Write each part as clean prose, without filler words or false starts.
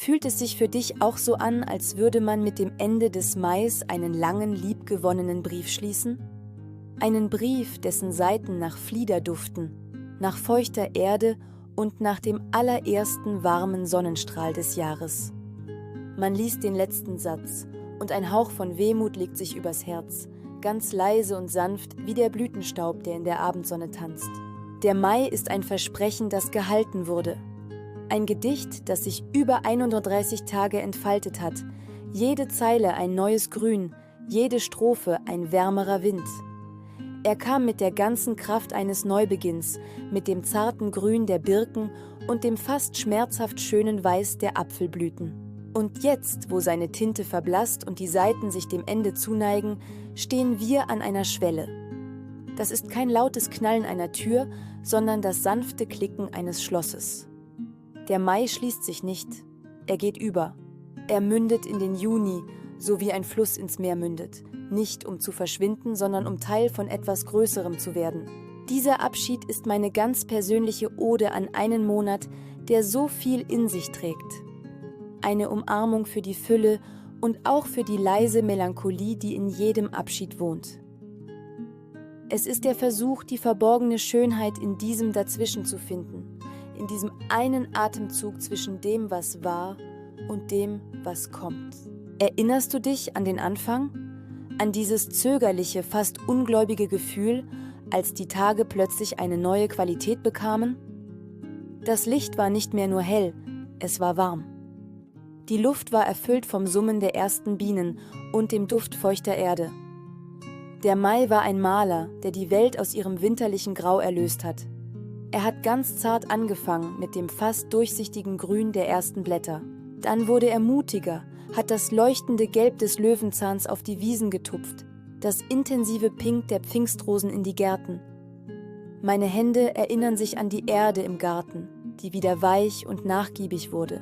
Fühlt es sich für dich auch so an, als würde man mit dem Ende des Mais einen langen, liebgewonnenen Brief schließen? Einen Brief, dessen Seiten nach Flieder duften, nach feuchter Erde und nach dem allerersten warmen Sonnenstrahl des Jahres. Man liest den letzten Satz und ein Hauch von Wehmut legt sich übers Herz, ganz leise und sanft wie der Blütenstaub, der in der Abendsonne tanzt. Der Mai ist ein Versprechen, das gehalten wurde. Ein Gedicht, das sich über 31 Tage entfaltet hat, jede Zeile ein neues Grün, jede Strophe ein wärmerer Wind. Er kam mit der ganzen Kraft eines Neubeginns, mit dem zarten Grün der Birken und dem fast schmerzhaft schönen Weiß der Apfelblüten. Und jetzt, wo seine Tinte verblasst und die Seiten sich dem Ende zuneigen, stehen wir an einer Schwelle. Das ist kein lautes Knallen einer Tür, sondern das sanfte Klicken eines Schlosses. Der Mai schließt sich nicht, er geht über. Er mündet in den Juni, so wie ein Fluss ins Meer mündet. Nicht um zu verschwinden, sondern um Teil von etwas Größerem zu werden. Dieser Abschied ist meine ganz persönliche Ode an einen Monat, der so viel in sich trägt. Eine Umarmung für die Fülle und auch für die leise Melancholie, die in jedem Abschied wohnt. Es ist der Versuch, die verborgene Schönheit in diesem Dazwischen zu finden, in diesem einen Atemzug zwischen dem, was war und dem, was kommt. Erinnerst du dich an den Anfang? An dieses zögerliche, fast ungläubige Gefühl, als die Tage plötzlich eine neue Qualität bekamen? Das Licht war nicht mehr nur hell, es war warm. Die Luft war erfüllt vom Summen der ersten Bienen und dem Duft feuchter Erde. Der Mai war ein Maler, der die Welt aus ihrem winterlichen Grau erlöst hat. Er hat ganz zart angefangen mit dem fast durchsichtigen Grün der ersten Blätter. Dann wurde er mutiger, hat das leuchtende Gelb des Löwenzahns auf die Wiesen getupft, das intensive Pink der Pfingstrosen in die Gärten. Meine Hände erinnern sich an die Erde im Garten, die wieder weich und nachgiebig wurde.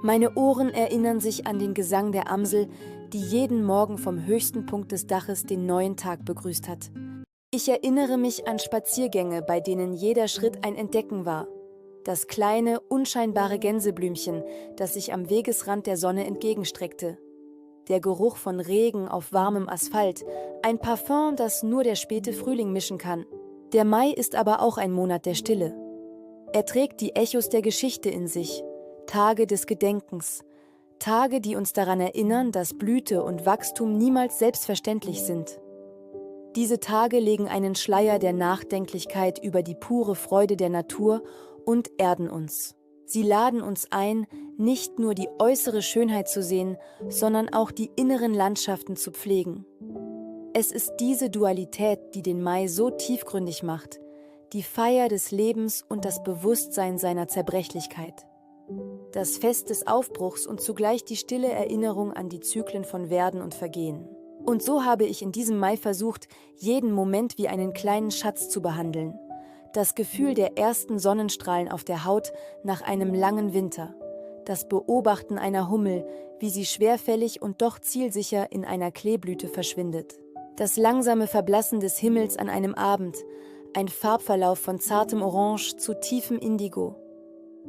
Meine Ohren erinnern sich an den Gesang der Amsel, die jeden Morgen vom höchsten Punkt des Daches den neuen Tag begrüßt hat. Ich erinnere mich an Spaziergänge, bei denen jeder Schritt ein Entdecken war. Das kleine, unscheinbare Gänseblümchen, das sich am Wegesrand der Sonne entgegenstreckte. Der Geruch von Regen auf warmem Asphalt, ein Parfum, das nur der späte Frühling mischen kann. Der Mai ist aber auch ein Monat der Stille. Er trägt die Echos der Geschichte in sich, Tage des Gedenkens, Tage, die uns daran erinnern, dass Blüte und Wachstum niemals selbstverständlich sind. Diese Tage legen einen Schleier der Nachdenklichkeit über die pure Freude der Natur und erden uns. Sie laden uns ein, nicht nur die äußere Schönheit zu sehen, sondern auch die inneren Landschaften zu pflegen. Es ist diese Dualität, die den Mai so tiefgründig macht, die Feier des Lebens und das Bewusstsein seiner Zerbrechlichkeit. Das Fest des Aufbruchs und zugleich die stille Erinnerung an die Zyklen von Werden und Vergehen. Und so habe ich in diesem Mai versucht, jeden Moment wie einen kleinen Schatz zu behandeln. Das Gefühl der ersten Sonnenstrahlen auf der Haut nach einem langen Winter. Das Beobachten einer Hummel, wie sie schwerfällig und doch zielsicher in einer Kleeblüte verschwindet. Das langsame Verblassen des Himmels an einem Abend, ein Farbverlauf von zartem Orange zu tiefem Indigo.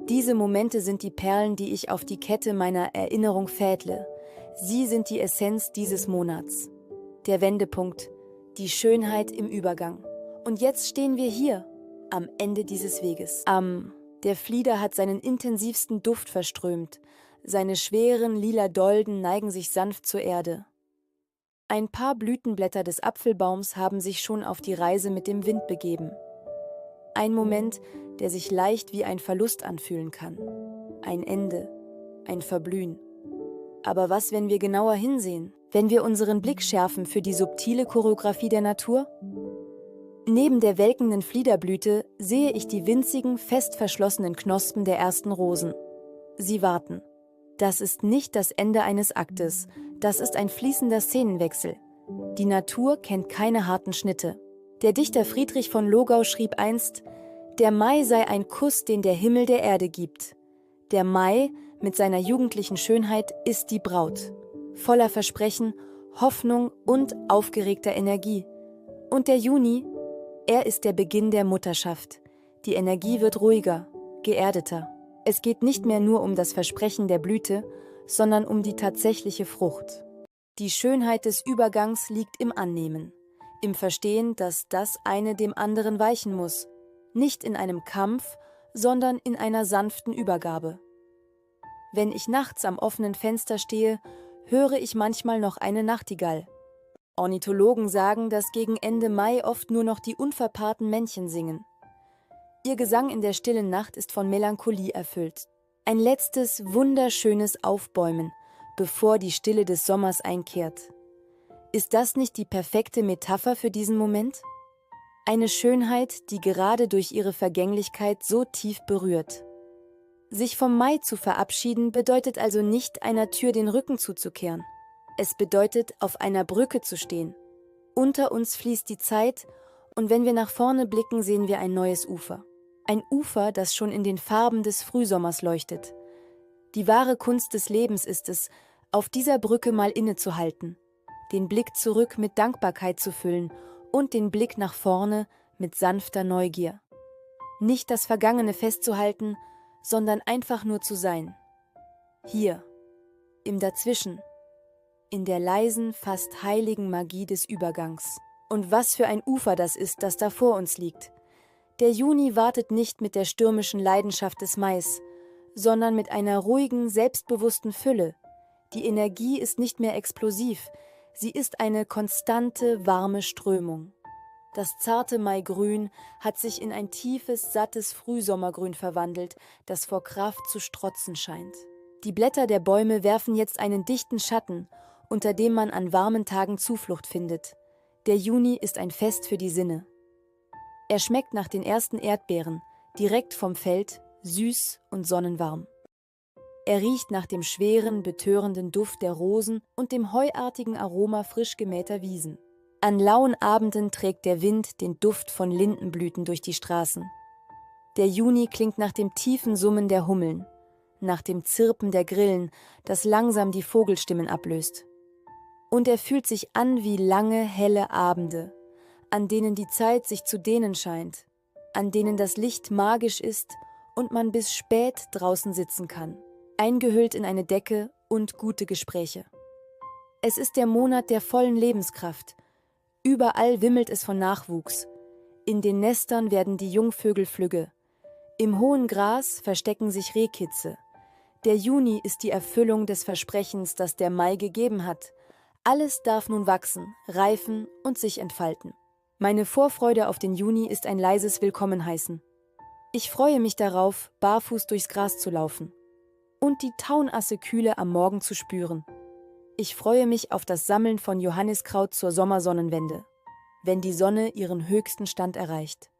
Diese Momente sind die Perlen, die ich auf die Kette meiner Erinnerung fädle. Sie sind die Essenz dieses Monats. Der Wendepunkt, die Schönheit im Übergang. Und jetzt stehen wir hier, am Ende dieses Weges. Der Flieder hat seinen intensivsten Duft verströmt. Seine schweren, lila Dolden neigen sich sanft zur Erde. Ein paar Blütenblätter des Apfelbaums haben sich schon auf die Reise mit dem Wind begeben. Ein Moment, der sich leicht wie ein Verlust anfühlen kann. Ein Ende, ein Verblühen. Aber was, wenn wir genauer hinsehen? Wenn wir unseren Blick schärfen für die subtile Choreografie der Natur? Neben der welkenden Fliederblüte sehe ich die winzigen, fest verschlossenen Knospen der ersten Rosen. Sie warten. Das ist nicht das Ende eines Aktes, das ist ein fließender Szenenwechsel. Die Natur kennt keine harten Schnitte. Der Dichter Friedrich von Logau schrieb einst: Der Mai sei ein Kuss, den der Himmel der Erde gibt. Der Mai mit seiner jugendlichen Schönheit ist die Braut, voller Versprechen, Hoffnung und aufgeregter Energie. Und der Juni, er ist der Beginn der Mutterschaft. Die Energie wird ruhiger, geerdeter. Es geht nicht mehr nur um das Versprechen der Blüte, sondern um die tatsächliche Frucht. Die Schönheit des Übergangs liegt im Annehmen, im Verstehen, dass das eine dem anderen weichen muss, nicht in einem Kampf, sondern in einer sanften Übergabe. Wenn ich nachts am offenen Fenster stehe, höre ich manchmal noch eine Nachtigall. Ornithologen sagen, dass gegen Ende Mai oft nur noch die unverpaarten Männchen singen. Ihr Gesang in der stillen Nacht ist von Melancholie erfüllt. Ein letztes, wunderschönes Aufbäumen, bevor die Stille des Sommers einkehrt. Ist das nicht die perfekte Metapher für diesen Moment? Eine Schönheit, die gerade durch ihre Vergänglichkeit so tief berührt. Sich vom Mai zu verabschieden, bedeutet also nicht, einer Tür den Rücken zuzukehren. Es bedeutet, auf einer Brücke zu stehen. Unter uns fließt die Zeit, und wenn wir nach vorne blicken, sehen wir ein neues Ufer. Ein Ufer, das schon in den Farben des Frühsommers leuchtet. Die wahre Kunst des Lebens ist es, auf dieser Brücke mal innezuhalten, den Blick zurück mit Dankbarkeit zu füllen und den Blick nach vorne mit sanfter Neugier. Nicht das Vergangene festzuhalten, sondern einfach nur zu sein. Hier, im Dazwischen, in der leisen, fast heiligen Magie des Übergangs. Und was für ein Ufer das ist, das da vor uns liegt. Der Juni wartet nicht mit der stürmischen Leidenschaft des Mais, sondern mit einer ruhigen, selbstbewussten Fülle. Die Energie ist nicht mehr explosiv, sie ist eine konstante, warme Strömung. Das zarte Maigrün hat sich in ein tiefes, sattes Frühsommergrün verwandelt, das vor Kraft zu strotzen scheint. Die Blätter der Bäume werfen jetzt einen dichten Schatten, unter dem man an warmen Tagen Zuflucht findet. Der Juni ist ein Fest für die Sinne. Er schmeckt nach den ersten Erdbeeren, direkt vom Feld, süß und sonnenwarm. Er riecht nach dem schweren, betörenden Duft der Rosen und dem heuartigen Aroma frisch gemähter Wiesen. An lauen Abenden trägt der Wind den Duft von Lindenblüten durch die Straßen. Der Juni klingt nach dem tiefen Summen der Hummeln, nach dem Zirpen der Grillen, das langsam die Vogelstimmen ablöst. Und er fühlt sich an wie lange, helle Abende, an denen die Zeit sich zu dehnen scheint, an denen das Licht magisch ist und man bis spät draußen sitzen kann, eingehüllt in eine Decke und gute Gespräche. Es ist der Monat der vollen Lebenskraft. Überall wimmelt es von Nachwuchs. In den Nestern werden die Jungvögel flügge. Im hohen Gras verstecken sich Rehkitze. Der Juni ist die Erfüllung des Versprechens, das der Mai gegeben hat. Alles darf nun wachsen, reifen und sich entfalten. Meine Vorfreude auf den Juni ist ein leises Willkommenheißen. Ich freue mich darauf, barfuß durchs Gras zu laufen und die Taunasse-Kühle am Morgen zu spüren. Ich freue mich auf das Sammeln von Johanniskraut zur Sommersonnenwende, wenn die Sonne ihren höchsten Stand erreicht.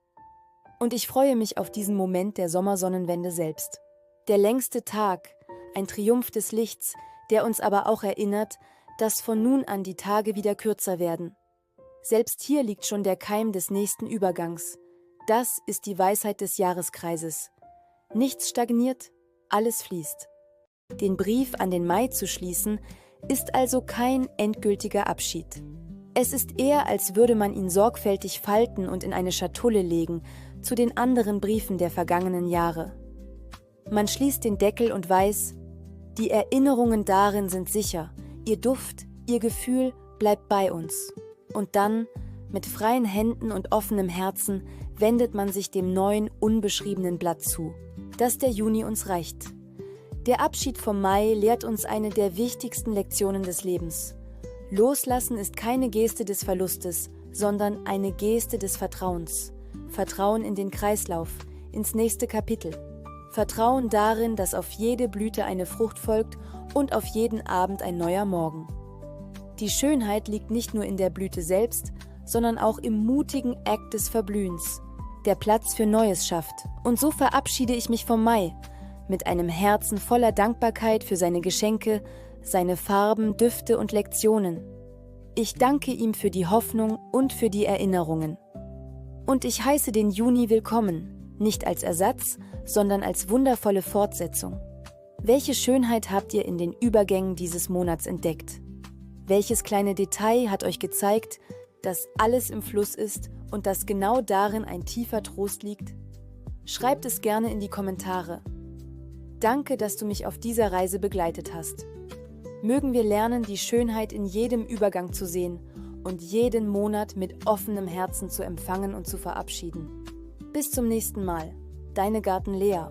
Und ich freue mich auf diesen Moment der Sommersonnenwende selbst. Der längste Tag, ein Triumph des Lichts, der uns aber auch erinnert, dass von nun an die Tage wieder kürzer werden. Selbst hier liegt schon der Keim des nächsten Übergangs. Das ist die Weisheit des Jahreskreises. Nichts stagniert, alles fließt. Den Brief an den Mai zu schließen, ist also kein endgültiger Abschied. Es ist eher, als würde man ihn sorgfältig falten und in eine Schatulle legen, zu den anderen Briefen der vergangenen Jahre. Man schließt den Deckel und weiß, die Erinnerungen darin sind sicher, ihr Duft, ihr Gefühl bleibt bei uns. Und dann, mit freien Händen und offenem Herzen, wendet man sich dem neuen, unbeschriebenen Blatt zu, das der Juni uns reicht. Der Abschied vom Mai lehrt uns eine der wichtigsten Lektionen des Lebens. Loslassen ist keine Geste des Verlustes, sondern eine Geste des Vertrauens. Vertrauen in den Kreislauf, ins nächste Kapitel. Vertrauen darin, dass auf jede Blüte eine Frucht folgt und auf jeden Abend ein neuer Morgen. Die Schönheit liegt nicht nur in der Blüte selbst, sondern auch im mutigen Akt des Verblühens, der Platz für Neues schafft. Und so verabschiede ich mich vom Mai, mit einem Herzen voller Dankbarkeit für seine Geschenke, seine Farben, Düfte und Lektionen. Ich danke ihm für die Hoffnung und für die Erinnerungen. Und ich heiße den Juni willkommen, nicht als Ersatz, sondern als wundervolle Fortsetzung. Welche Schönheit habt ihr in den Übergängen dieses Monats entdeckt? Welches kleine Detail hat euch gezeigt, dass alles im Fluss ist und dass genau darin ein tiefer Trost liegt? Schreibt es gerne in die Kommentare. Danke, dass du mich auf dieser Reise begleitet hast. Mögen wir lernen, die Schönheit in jedem Übergang zu sehen und jeden Monat mit offenem Herzen zu empfangen und zu verabschieden. Bis zum nächsten Mal. Deine Garten Lea.